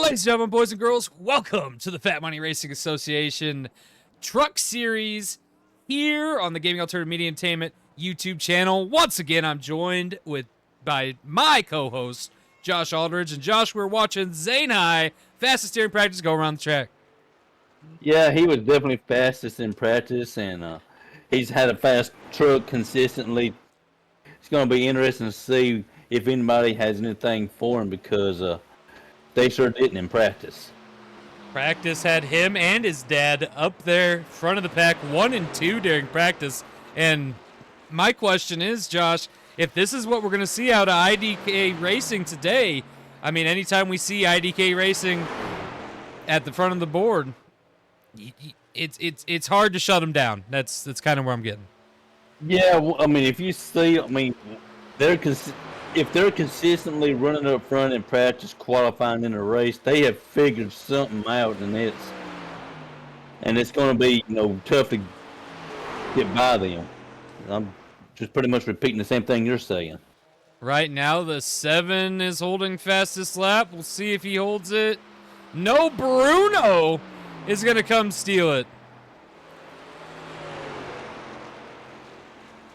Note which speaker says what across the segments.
Speaker 1: Ladies and gentlemen, boys and girls, welcome to the Fat Money Racing Association Truck Series here on the Gaming Alternative Media Entertainment YouTube channel. Once again, I'm joined by my co-host, Josh Aldridge. And Josh, we're watching Zane High, fastest steering practice, go around the track.
Speaker 2: Yeah, he was definitely fastest in practice, and he's had a fast truck consistently. It's going to be interesting to see if anybody has anything for him because they sure didn't in practice.
Speaker 1: Practice had him and his dad up there, front of the pack, 1 and 2 during practice. And my question is, Josh, if this is what we're going to see out of IDK Racing today, I mean, anytime we see IDK Racing at the front of the board, it's hard to shut them down. That's kind of where I'm getting.
Speaker 2: Yeah, well, I mean, if you see, if they're consistently running up front in practice, qualifying in a race, they have figured something out, and it's going to be tough to get by them. I'm just pretty much repeating the same thing you're saying.
Speaker 1: Right now, the 7 is holding fastest lap. We'll see if he holds it. No, Bruno is going to come steal it.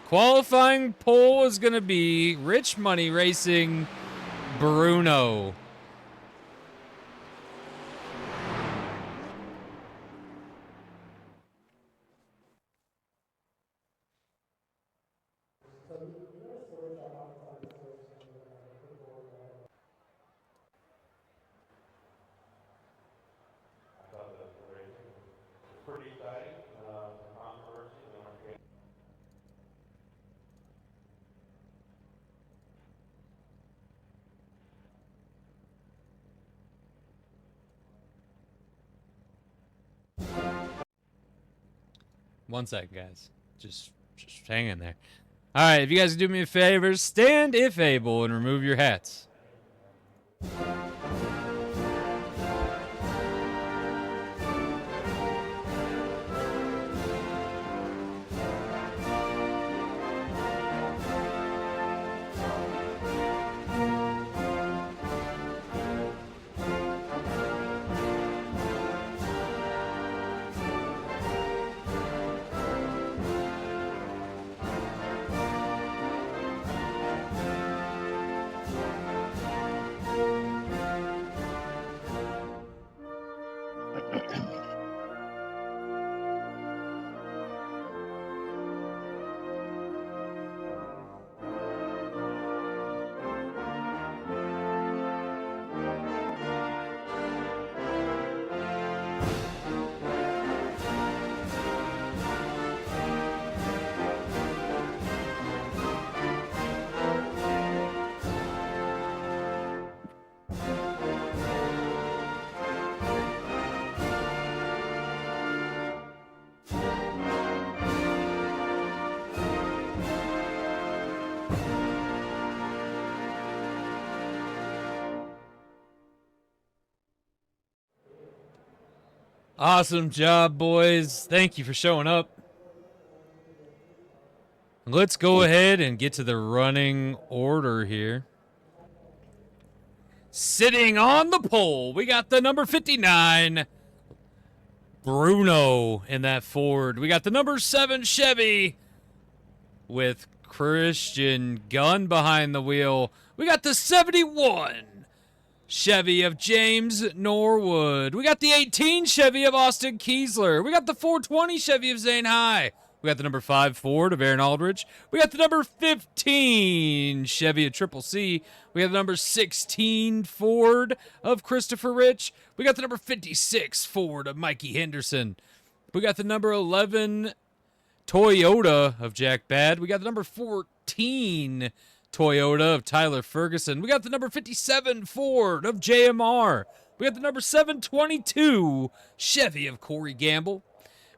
Speaker 1: Qualifying pole is going to be Rich Money Racing Bruno. One second, guys. Just hang in there. All right, if you guys do me a favor, stand if able and remove your hats. Awesome job, boys. Thank you for showing up. Let's go ahead and get to the running order here. Sitting on the pole, we got the number 59, Bruno in that Ford. We got the number 7 Chevy with Christian Gunn behind the wheel. We got the 71 Chevy of James Norwood. We got the 18 Chevy of Austin Kiesler. We got the 420 Chevy of Zane High. We got the number 5 Ford of Aaron Aldridge. We got the number 15 Chevy of Triple C. We got the number 16 Ford of Christopher Rich. We got the number 56 Ford of Mikey Henderson. We got the number 11 Toyota of Jack Bad. We got the number 14 Toyota of Tyler Ferguson. We got the number 57 Ford of G.A.M.E. We got the number 722 Chevy of Corey Gamble.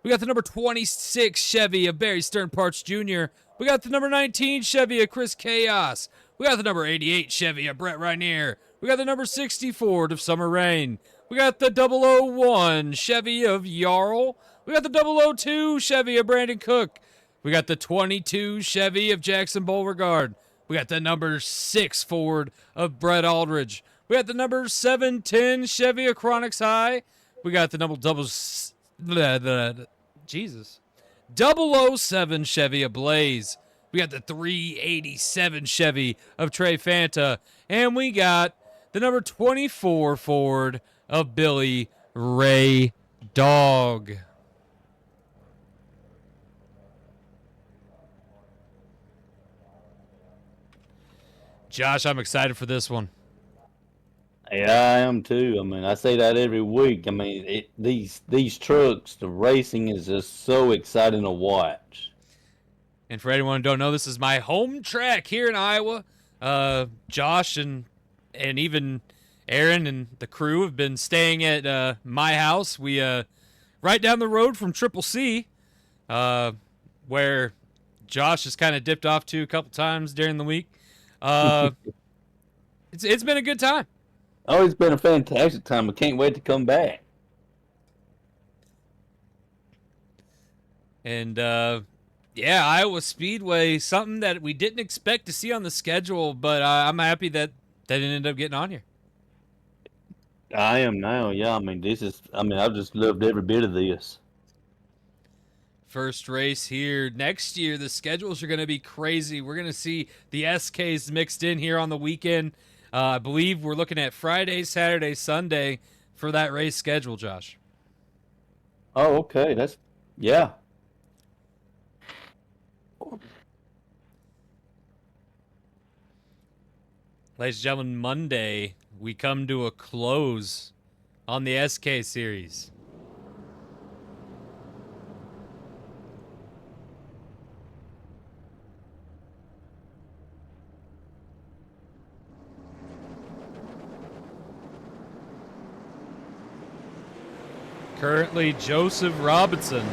Speaker 1: We got the number 26 Chevy of Barry Stern Parts Jr. We got the number 19 Chevy of Chris Chaos. We got the number 88 Chevy of Brett Rainier. We got the number 60 Ford of Summer Rain. We got the 001 Chevy of Jarl. We got the 002 Chevy of Brandon Cook. We got the 22 Chevy of Jackson Beauregard. We got the number 6 Ford of Brett Aldridge. We got the number 710 Chevy Acronix High. We got the Jesus. 007 Chevy Ablaze. We got the 387 Chevy of Trey Fanta. And we got the number 24 Ford of Billy Ray Dog. Josh, I'm excited for this one.
Speaker 2: Yeah, I am too. I mean, I say that every week. I mean, these trucks, the racing is just so exciting to watch.
Speaker 1: And for anyone who don't know, this is my home track here in Iowa. Josh and even Aaron and the crew have been staying at my house. We right down the road from Triple C, where Josh has kind of dipped off to a couple times during the week. It's been a good time.
Speaker 2: Oh, it's been a fantastic time. I can't wait to come back.
Speaker 1: And yeah, Iowa Speedway, something that we didn't expect to see on the schedule, but I'm happy that it ended up getting on here.
Speaker 2: I am now, yeah. I mean, I've just loved every bit of this.
Speaker 1: First race here. Next year, the schedules are going to be crazy. We're going to see the SKs mixed in here on the weekend. I believe we're looking at Friday, Saturday, Sunday for that race schedule, Josh.
Speaker 2: Oh, okay. Yeah.
Speaker 1: Ladies and gentlemen, Monday, we come to a close on the SK series. Currently, Joseph Robinson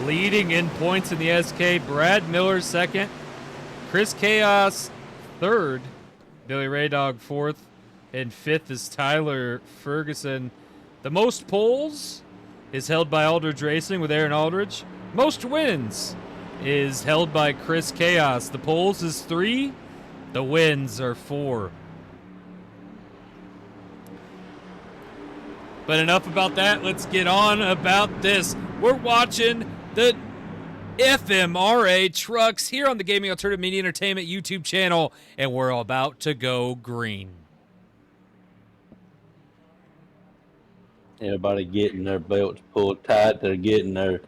Speaker 1: leading in points in the SK. Brad Miller second. Chris Chaos third. Billy Ray Dog fourth. And fifth is Tyler Ferguson. The most poles is held by Aldridge Racing with Aaron Aldridge. Most wins is held by Chris Chaos. The poles is 3. The wins are 4. But enough about that. Let's get on about this. We're watching the FMRA trucks here on the Gaming Alternative Media Entertainment YouTube channel, and we're about to go green.
Speaker 2: Everybody getting their belts pulled tight. They're getting their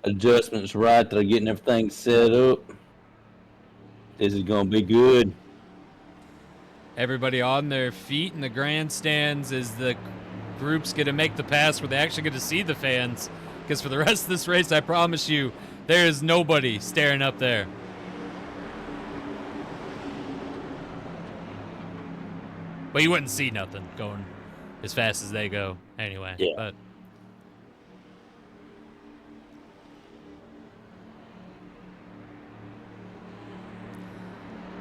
Speaker 2: adjustments right. They're getting everything set up. This is going to be good.
Speaker 1: Everybody on their feet in the grandstands as the groups get to make the pass where they actually get to see the fans. Because for the rest of this race, I promise you, there is nobody staring up there. But you wouldn't see nothing going as fast as they go anyway.
Speaker 2: Yeah.
Speaker 1: But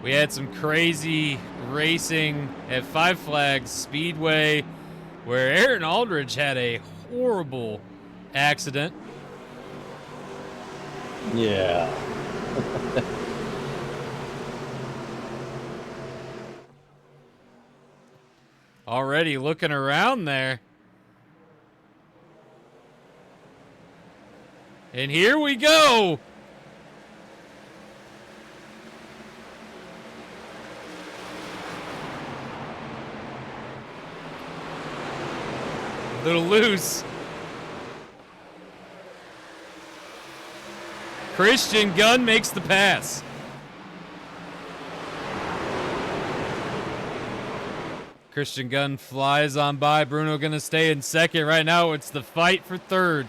Speaker 1: we had some crazy racing at Five Flags Speedway where Aaron Aldridge had a horrible accident.
Speaker 2: Yeah.
Speaker 1: Already looking around there. And here we go. Little loose. Christian Gunn makes the pass. Christian Gunn flies on by. Bruno gonna stay in second. Right now it's the fight for third.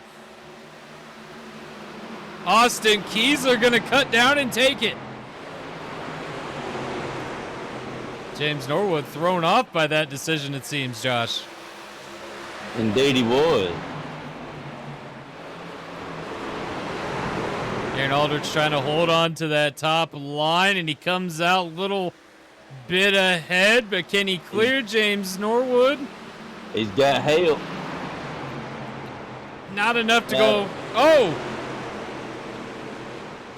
Speaker 1: Austin Kiesler gonna cut down and take it. James Norwood thrown off by that decision, it seems, Josh.
Speaker 2: Indeed he was.
Speaker 1: Aaron Aldridge trying to hold on to that top line, and he comes out a little bit ahead, but can he clear James Norwood?
Speaker 2: He's got help.
Speaker 1: Not enough to go. Oh!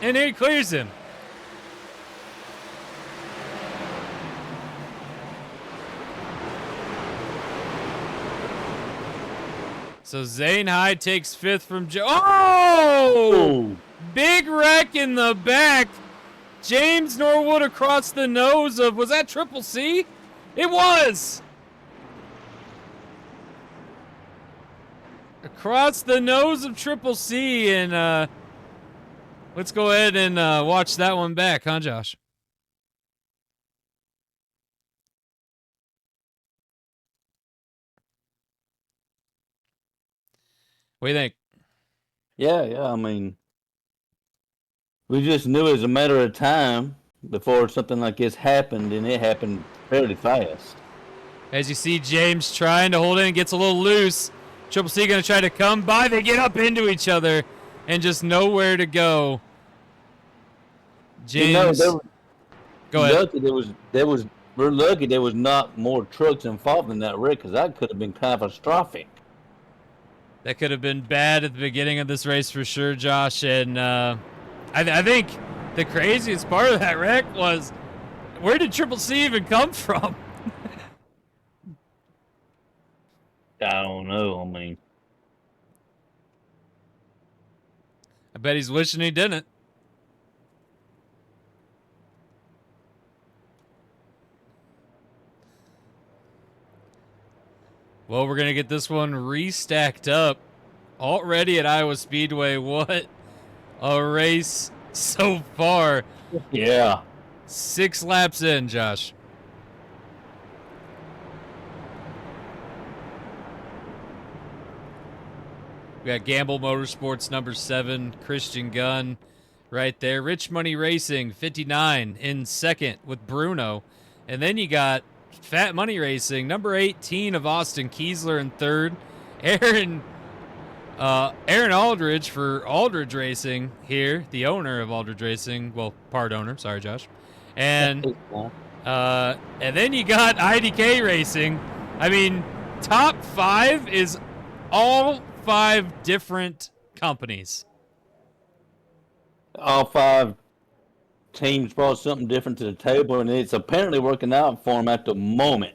Speaker 1: And he clears him. So Zane Hyde takes 5th from Joe. Oh! Big wreck in the back. James Norwood across the nose of, was that Triple C? It was! Across the nose of Triple C, and let's go ahead and watch that one back, huh, Josh? What do you think?
Speaker 2: Yeah, I mean, we just knew it was a matter of time before something like this happened, and it happened fairly fast.
Speaker 1: As you see James trying to hold in, gets a little loose. Triple C going to try to come by. They get up into each other and just nowhere to go. James, go ahead.
Speaker 2: We're lucky there was not more trucks involved in that wreck, because that could have been catastrophic.
Speaker 1: That could have been bad at the beginning of this race for sure, Josh. And I think the craziest part of that wreck was, where did Triple C even come from?
Speaker 2: I don't know. I mean,
Speaker 1: I bet he's wishing he didn't. Well, we're going to get this one restacked up already at Iowa Speedway. What a race so far.
Speaker 2: Yeah.
Speaker 1: 6 laps in, Josh. We got Gamble Motorsports number 7, Christian Gunn right there. Rich Money Racing 59 in second with Bruno. And then you got Fat Money Racing number 18 of Austin Kiesler in third. Aaron Aldridge for Aldridge Racing here, the owner of Aldridge Racing. Well, part owner. Sorry, Josh. And then you got IDK Racing. I mean, top 5 is all 5 different companies.
Speaker 2: All 5 teams brought something different to the table, and it's apparently working out for them at the moment.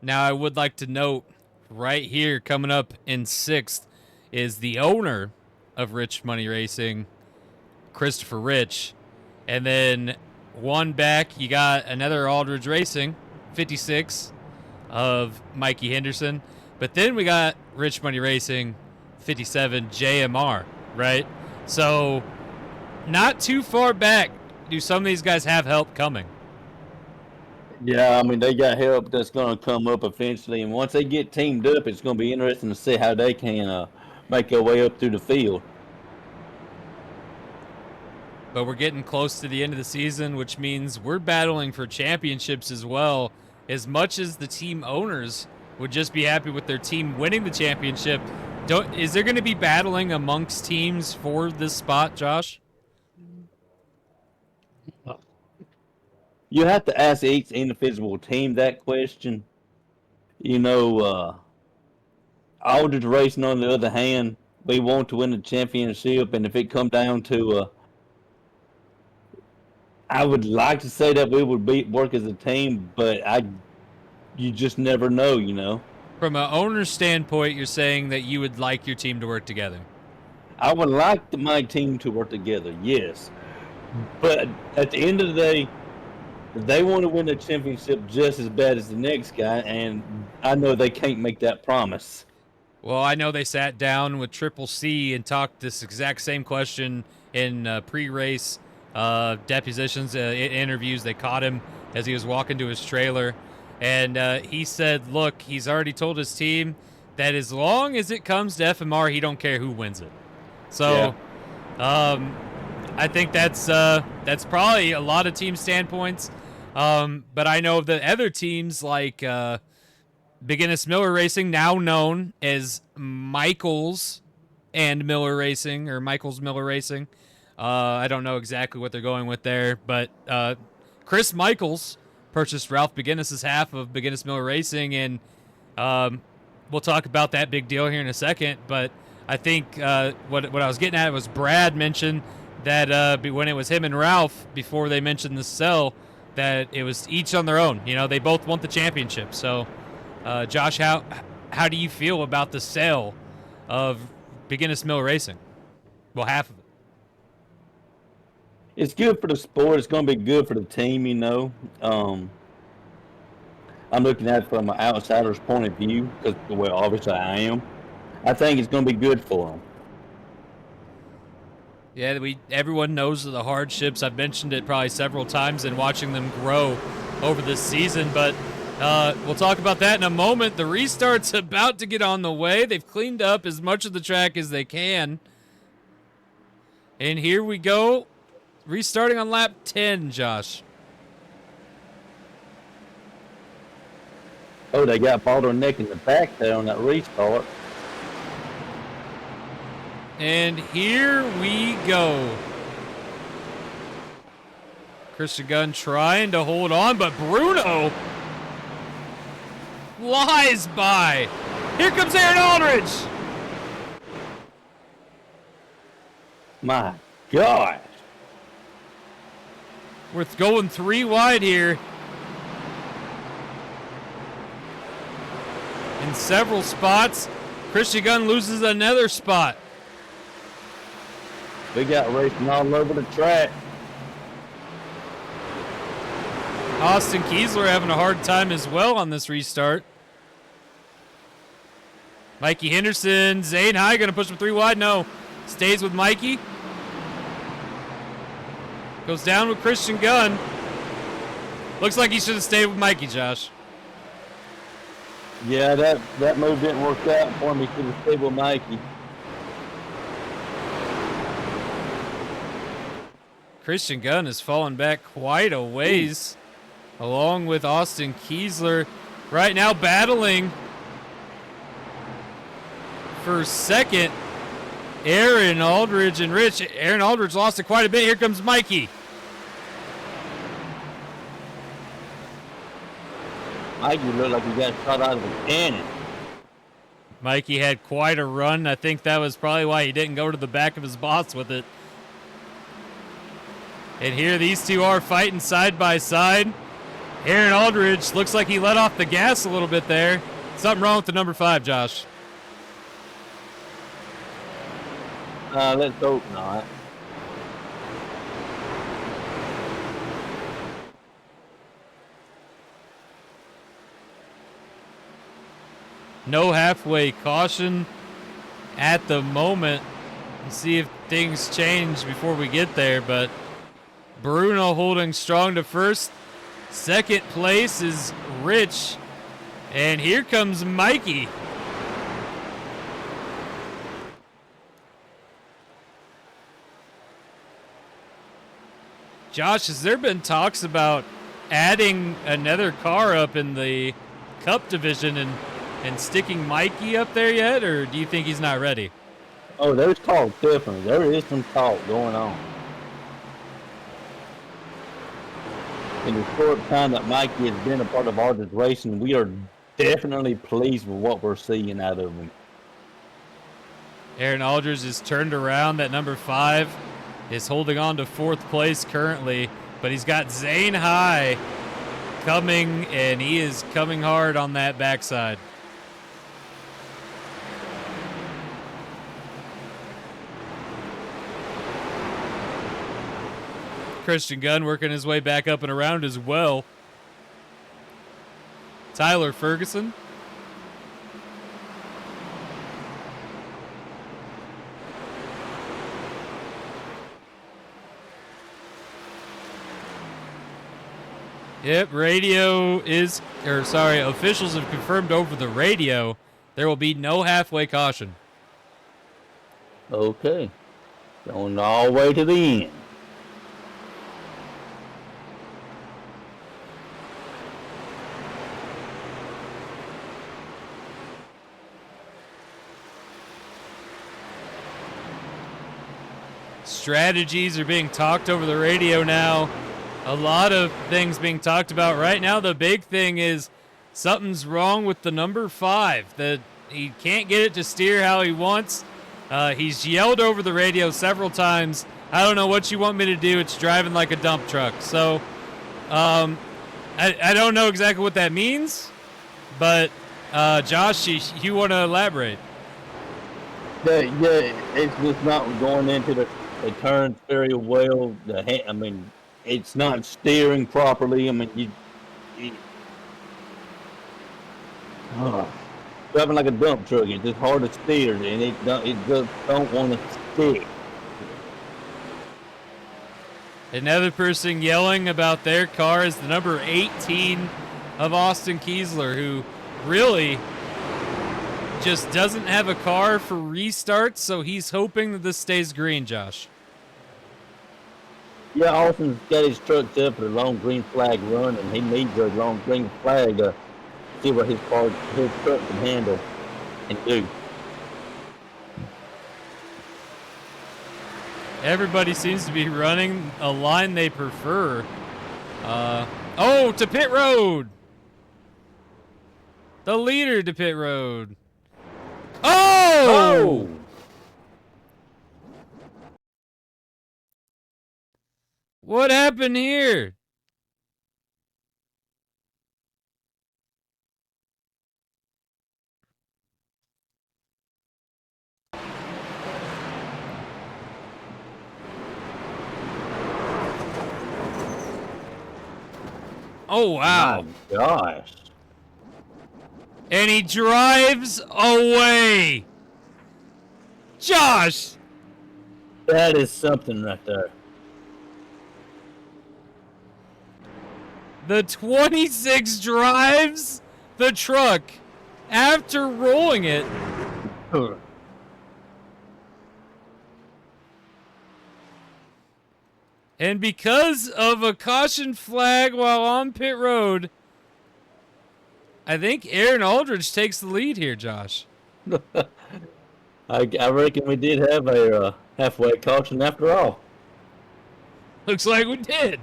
Speaker 1: Now, I would like to note right here, coming up in 6th, is the owner of Rich Money Racing, Christopher Rich. And then one back, you got another Aldridge Racing, 56, of Mikey Henderson. But then we got Rich Money Racing, 57, G.A.M.E, right? So, not too far back do some of these guys have help coming.
Speaker 2: Yeah, I mean, they got help that's going to come up eventually. And once they get teamed up, it's going to be interesting to see how they can make their way up through the field.
Speaker 1: But we're getting close to the end of the season, which means we're battling for championships as well. As much as the team owners would just be happy with their team winning the championship, is there going to be battling amongst teams for this spot, Josh?
Speaker 2: You have to ask each individual team that question. You know, Aldridge Racing, on the other hand, we want to win the championship, and if it come down to I would like to say that we would work as a team, but you just never know, you know.
Speaker 1: From an owner's standpoint, you're saying that you would like your team to work together.
Speaker 2: I would like my team to work together, yes. But at the end of the day, they want to win the championship just as bad as the next guy, and I know they can't make that promise.
Speaker 1: Well, I know they sat down with Triple C and talked this exact same question in pre-race depositions, interviews. They caught him as he was walking to his trailer, and he said, look, he's already told his team that as long as it comes to FMR, he don't care who wins it. So I think that's probably a lot of team standpoints. But I know that other teams like Beginnis Miller Racing, now known as Michaels and Miller Racing, or Michaels Miller Racing. I don't know exactly what they're going with there, but Chris Michaels purchased Ralph Beginnis' half of Beginnis Miller Racing, and we'll talk about that big deal here in a second. But I think what I was getting at was Brad mentioned that when it was him and Ralph, before they mentioned the sell, that it was each on their own. You know, they both want the championship. So, Josh, how how do you feel about the sale of Beginnis Mill Racing? Well, half of it.
Speaker 2: It's good for the sport. It's going to be good for the team, you know. I'm looking at it from an outsider's point of view because, well, obviously I am. I think it's going to be good for them.
Speaker 1: Yeah, everyone knows the hardships. I've mentioned it probably several times in watching them grow over this season, but we'll talk about that in a moment. The restart's about to get on the way. They've cleaned up as much of the track as they can. And here we go. Restarting on lap 10, Josh.
Speaker 2: Oh, they got bottleneck in the back there on that restart.
Speaker 1: And here we go. Christian Gunn trying to hold on, but Bruno flies by. Here comes Aaron Aldridge.
Speaker 2: My God.
Speaker 1: We're going 3 wide here. In several spots, Christian Gunn loses another spot.
Speaker 2: We got racing all over the track.
Speaker 1: Austin Kiesler having a hard time as well on this restart. Mikey Henderson, Zane High going to push him 3 wide. No, stays with Mikey. Goes down with Christian Gunn. Looks like he should have stayed with Mikey, Josh.
Speaker 2: Yeah, that move didn't work out for me. Should have stayed with Mikey.
Speaker 1: Christian Gunn has fallen back quite a ways, along with Austin Kiesler. Right now battling for second, Aaron Aldridge and Rich. Aaron Aldridge lost it quite a bit. Here comes Mikey.
Speaker 2: Mikey looked like he got shot out of a cannon.
Speaker 1: Mikey had quite a run. I think that was probably why he didn't go to the back of his boss with it. And here these two are fighting side by side. Aaron Aldridge looks like he let off the gas a little bit there. Something wrong with the number 5, Josh.
Speaker 2: Let's hope not.
Speaker 1: No halfway caution at the moment. We'll see if things change before we get there, but Bruno holding strong to first. Second place is Rich. And here comes Mikey. Josh, has there been talks about adding another car up in the Cup division and sticking Mikey up there yet, or do you think he's not ready?
Speaker 2: Oh, there's talk, definitely. There is some talk going on. In the short time that Mikey has been a part of Aldridge Racing, we are definitely pleased with what we're seeing out of him.
Speaker 1: Aaron Aldridge is turned around. That number 5 is holding on to 4th place currently, but he's got Zane High coming, and he is coming hard on that backside. Christian Gunn working his way back up and around as well. Tyler Ferguson. Yep, officials have confirmed over the radio there will be no halfway caution.
Speaker 2: Okay. Going all the way to the end.
Speaker 1: Strategies are being talked over the radio now. A lot of things being talked about right now. The big thing is something's wrong with the number 5. That he can't get it to steer how he wants. He's yelled over the radio several times, I don't know what you want me to do. It's driving like a dump truck. So I don't know exactly what that means, but Josh, you want to elaborate?
Speaker 2: Yeah, it's just not going into the turns very well. I mean, it's not steering properly. I mean, driving like a dump truck. It's just hard to steer, and it just don't want to stick.
Speaker 1: Another person yelling about their car is the number 18 of Austin Kiesler, who really just doesn't have a car for restarts, so he's hoping that this stays green, Josh.
Speaker 2: Yeah, Austin's got his truck set for the long green flag run, and he needs a long green flag to see what his truck can handle and do.
Speaker 1: Everybody seems to be running a line they prefer. Oh, to pit road! The leader to pit road. Oh! What happened here? Oh, wow.
Speaker 2: My gosh.
Speaker 1: And he drives away. Josh!
Speaker 2: That is something right there.
Speaker 1: The 26 drives the truck after rolling it. And because of a caution flag while on pit road, I think Aaron Aldridge takes the lead here, Josh.
Speaker 2: I reckon we did have a halfway caution after all.
Speaker 1: Looks like we did.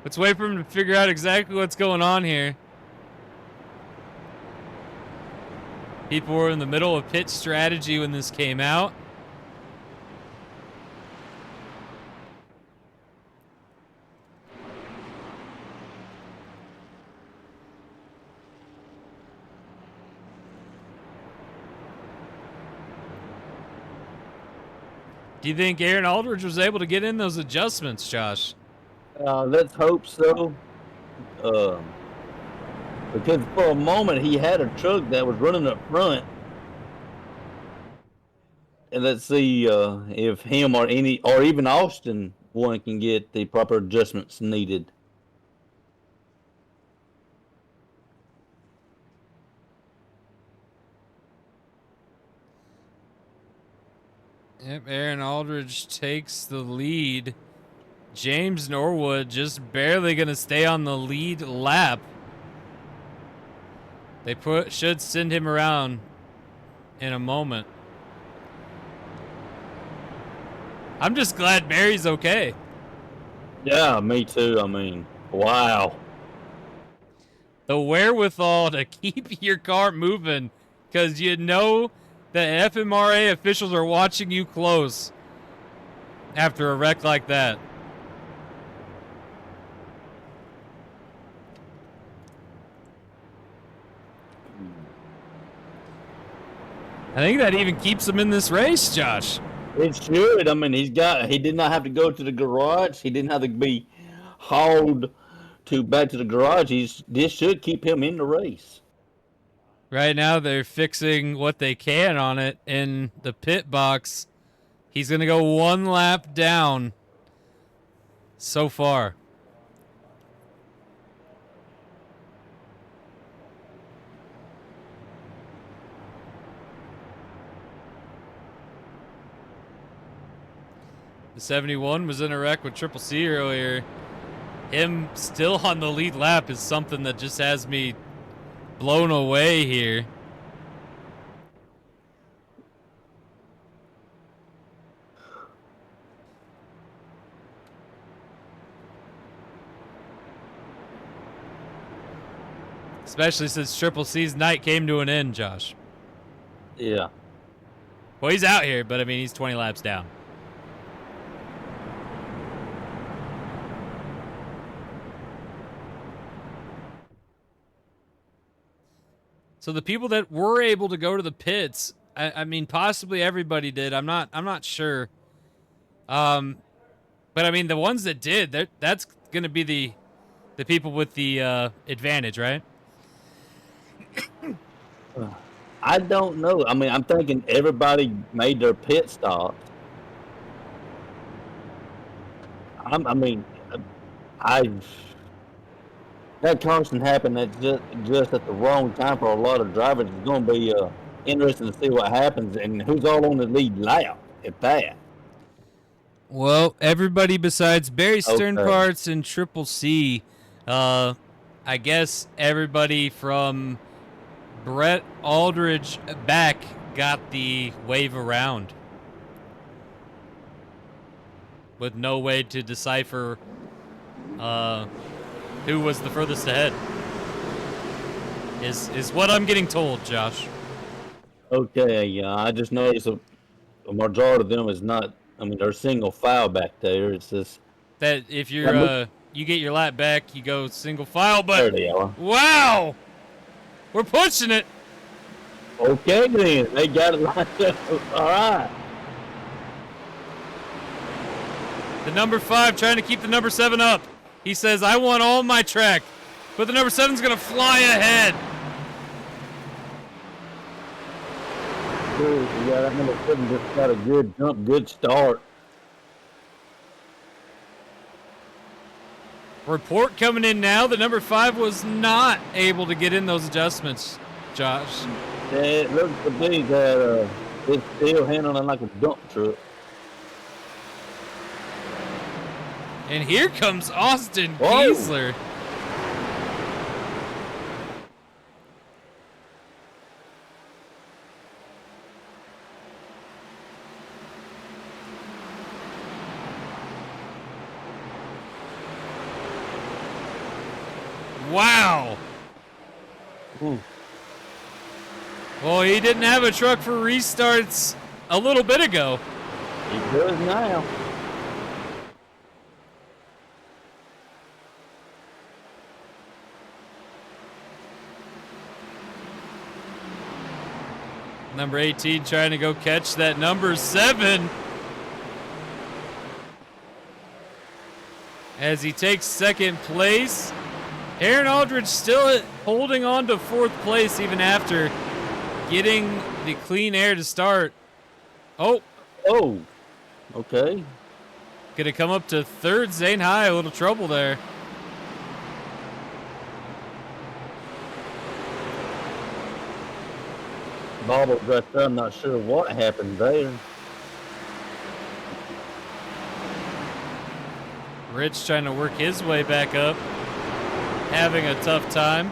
Speaker 1: Let's wait for him to figure out exactly what's going on here. People were in the middle of pit strategy when this came out. Do you think Aaron Aldridge was able to get in those adjustments, Josh?
Speaker 2: Let's hope so. Because for a moment he had a truck that was running up front. And let's see if him or even Austin one can get the proper adjustments needed.
Speaker 1: Yep, Aaron Aldridge takes the lead. James Norwood just barely going to stay on the lead lap. They should send him around in a moment. I'm just glad Barry's okay.
Speaker 2: Yeah, me too. I mean, wow.
Speaker 1: The wherewithal to keep your car moving because you know that FMRA officials are watching you close after a wreck like that. I think that even keeps him in this race, Josh.
Speaker 2: It should. I mean, he did not have to go to the garage. He didn't have to be hauled back to the garage. This should keep him in the race.
Speaker 1: Right now, they're fixing what they can on it in the pit box. He's going to go one lap down so far. The 71 was in a wreck with Triple C earlier. Him still on the lead lap is something that just has me blown away here. Especially since Triple C's night came to an end, Josh.
Speaker 2: Yeah.
Speaker 1: Well, he's out here, but I mean, he's 20 laps down. So the people that were able to go to the pits, I mean, possibly everybody did. I'm not sure. But I mean, the ones that did, that's going to be the people with the advantage, right?
Speaker 2: I don't know. I mean, I'm thinking everybody made their pit stops. I mean, I that caution happened at just at the wrong time for a lot of drivers. It's going to be interesting to see what happens and who's all on the lead lap at that.
Speaker 1: Well, everybody besides Barry
Speaker 2: Okay.
Speaker 1: Sternparts and Triple C, I guess everybody from Brett Aldridge back got the wave around with no way to decipher who was the furthest ahead. Is what I'm getting told, Josh.
Speaker 2: Okay, yeah, I just noticed a majority of them is not. I mean, they're single file back there. It's just
Speaker 1: That if you're you get your lap back, you go single file, but
Speaker 2: there they are.
Speaker 1: wow, we're pushing it.
Speaker 2: Okay, then they got it lined up. All right.
Speaker 1: The number 5 trying to keep the number 7 up. He says, I want all my track, but the number 7's gonna fly ahead.
Speaker 2: Yeah, that number 7 just got a good jump, good start.
Speaker 1: Report coming in now that number 5 was not able to get in those adjustments, Josh.
Speaker 2: Yeah, it looks to be that it's still handling like a dump truck.
Speaker 1: And here comes Austin
Speaker 2: Whoa.
Speaker 1: Kiesler. Wow.
Speaker 2: Ooh.
Speaker 1: Well, he didn't have a truck for restarts a little bit ago.
Speaker 2: He does now.
Speaker 1: Number 18 trying to go catch that number 7. As he takes second place. Aaron Aldridge still holding on to 4th place even after getting the clean air to start. Oh.
Speaker 2: Oh. Okay.
Speaker 1: Gonna come up to 3rd. Zane High, a little trouble there.
Speaker 2: Bobble right there. I'm not sure what happened there.
Speaker 1: Rich trying to work his way back up. Having a tough time.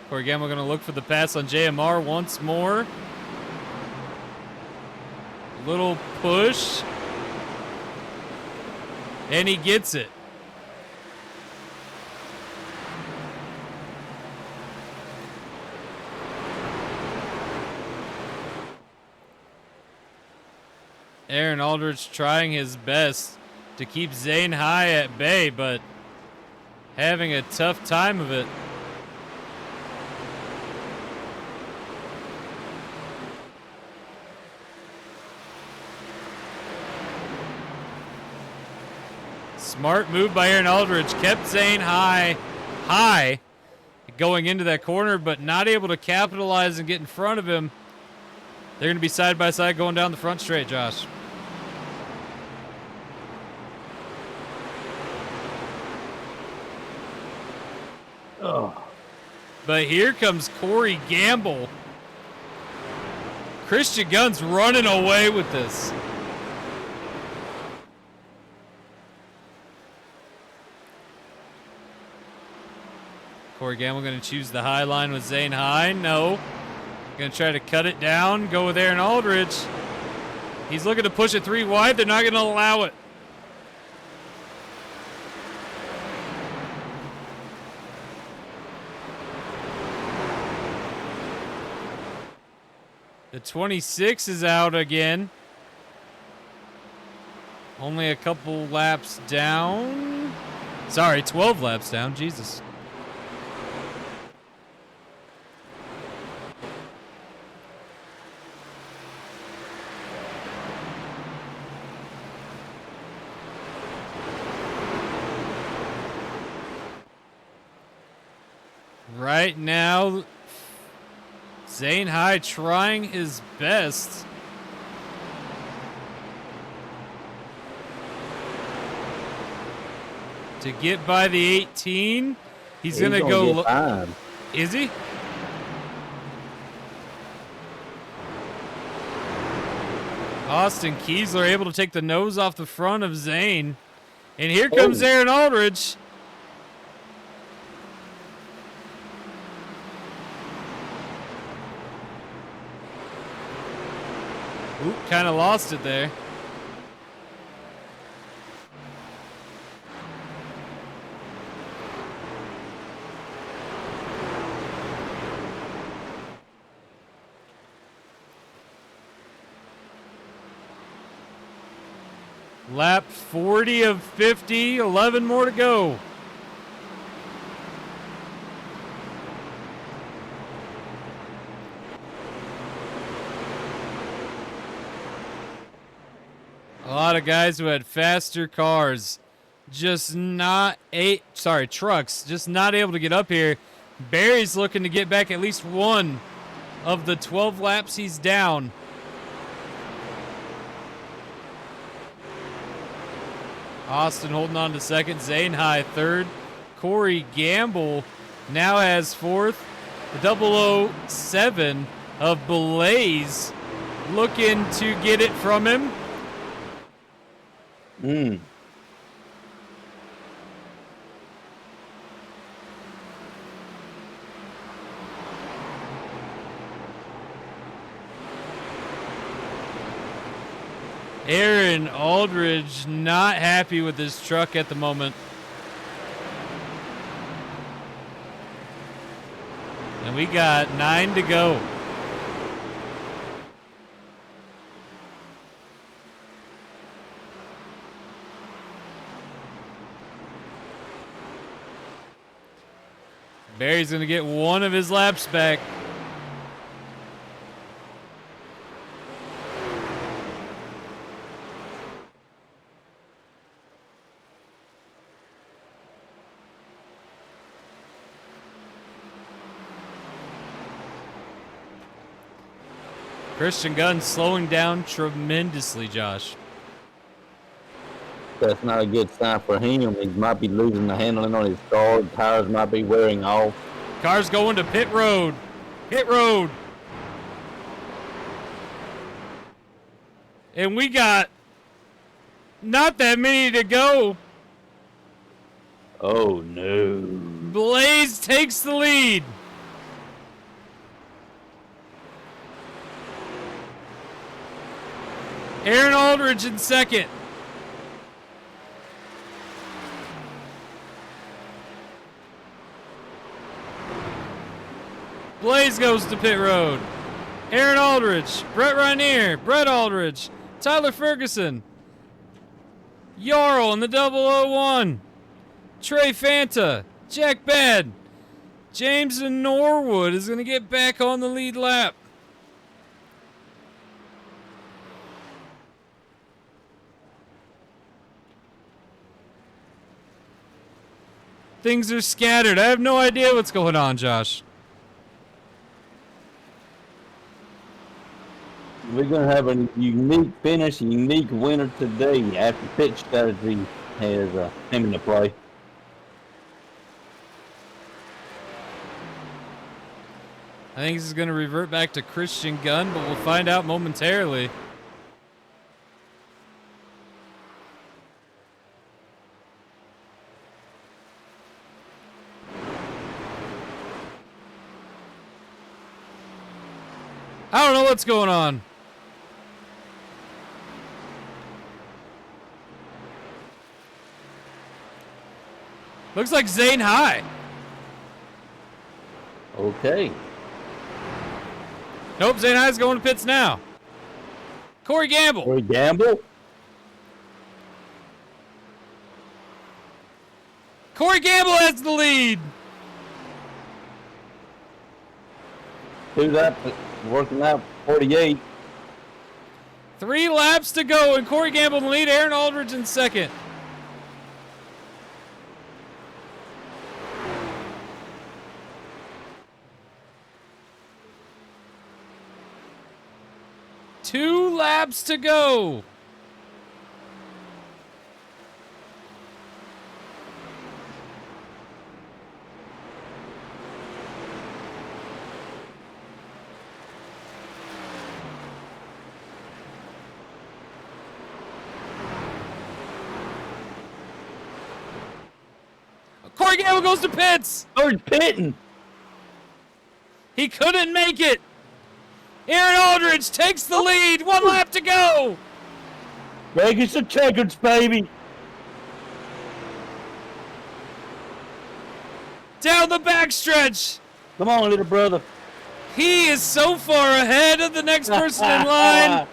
Speaker 1: Corey Gamble going to look for the pass on JMR once more. Little push. And he gets it. Aaron Aldridge trying his best to keep Zane High at bay, but having a tough time of it. Smart move by Aaron Aldridge. Kept Zane high going into that corner, but not able to capitalize and get in front of him. They're going to be side by side going down the front straight, Josh.
Speaker 2: Oh.
Speaker 1: But here comes Corey Gamble. Christian Gunn's running away with this. Corey Gamble going to choose the high line with Zane High. No. Going to try to cut it down. Go with Aaron Aldridge. He's looking to push it 3 wide. They're not going to allow it. The 26 is out again. Only a couple laps down. Sorry, 12 laps down. Jesus. Right now, Zane High trying his best. To get by the 18. He's going to go. Is he? Austin Kiesler able to take the nose off the front of Zane. And here comes Aaron Aldridge. Oop, kind of lost it there. Lap 40 of 50, 11 more to go. A lot of guys who had faster cars, trucks, just not able to get up here. Barry's looking to get back at least one of the 12 laps he's down. Austin holding on to second. Zane High third. Corey Gamble now has fourth. The 007 of Blaze looking to get it from him. Aaron Aldridge not happy with his truck at the moment. And we got 9 to go. Barry's going to get one of his laps back. Christian Gunn slowing down tremendously, Josh.
Speaker 2: That's not a good sign for him. He might be losing the handling on his car. The tires might be wearing off.
Speaker 1: Car's going to pit road. Pit road. And we got not that many to go.
Speaker 2: Oh, no.
Speaker 1: Blaze takes the lead. Aaron Aldridge in second. Blaze goes to pit road. Aaron Aldridge, Brett Rainier, Brett Aldridge, Tyler Ferguson, Yarl in the 001, Trey Fanta, Jack Bad, James and Norwood is going to get back on the lead lap. Things are scattered. I have no idea what's going on, Josh.
Speaker 2: We're going to have a unique finish, a unique winner today after pit strategy has come into play.
Speaker 1: I think this is going to revert back to Christian Gunn, but we'll find out momentarily. I don't know what's going on. Looks like Zane High.
Speaker 2: Okay.
Speaker 1: Nope, Zane High's going to pits now. Corey Gamble.
Speaker 2: Corey Gamble.
Speaker 1: Corey Gamble has the lead.
Speaker 2: Two laps, working out 48.
Speaker 1: 3 laps to go, and Corey Gamble in the lead. Aaron Aldridge in second. 2 laps to go. Corey Gamble goes to pits.
Speaker 2: Oh, he's pitting.
Speaker 1: He couldn't make it. Aaron Aldridge takes the lead. 1 lap to go.
Speaker 2: Vegas and checkers, baby.
Speaker 1: Down the backstretch.
Speaker 2: Come on, little brother.
Speaker 1: He is so far ahead of the next person in line.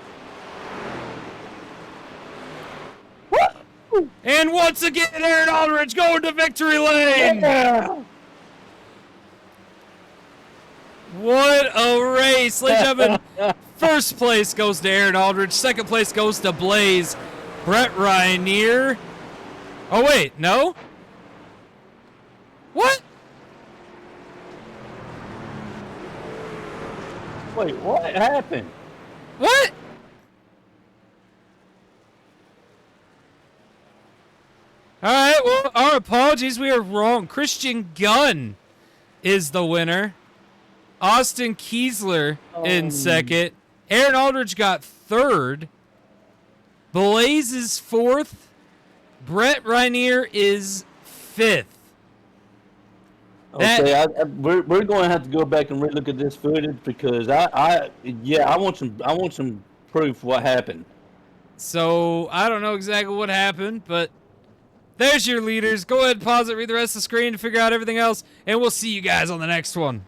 Speaker 1: And once again, Aaron Aldridge going to victory lane.
Speaker 2: Yeah.
Speaker 1: What a race, ladies and gentlemen. First place goes to Aaron Aldridge. Second place goes to Blaze. Brett Rynier. Oh, wait, no? What?
Speaker 2: Wait, what happened?
Speaker 1: What? All right, well, our apologies. We are wrong. Christian Gunn is the winner. Austin Kiesler in second. Aaron Aldridge got third. Blaze is fourth. Brett Rynier is fifth.
Speaker 2: Okay, we're going to have to go back and relook at this footage because I want some proof what happened.
Speaker 1: So I don't know exactly what happened, but there's your leaders. Go ahead, pause it, read the rest of the screen to figure out everything else, and we'll see you guys on the next one.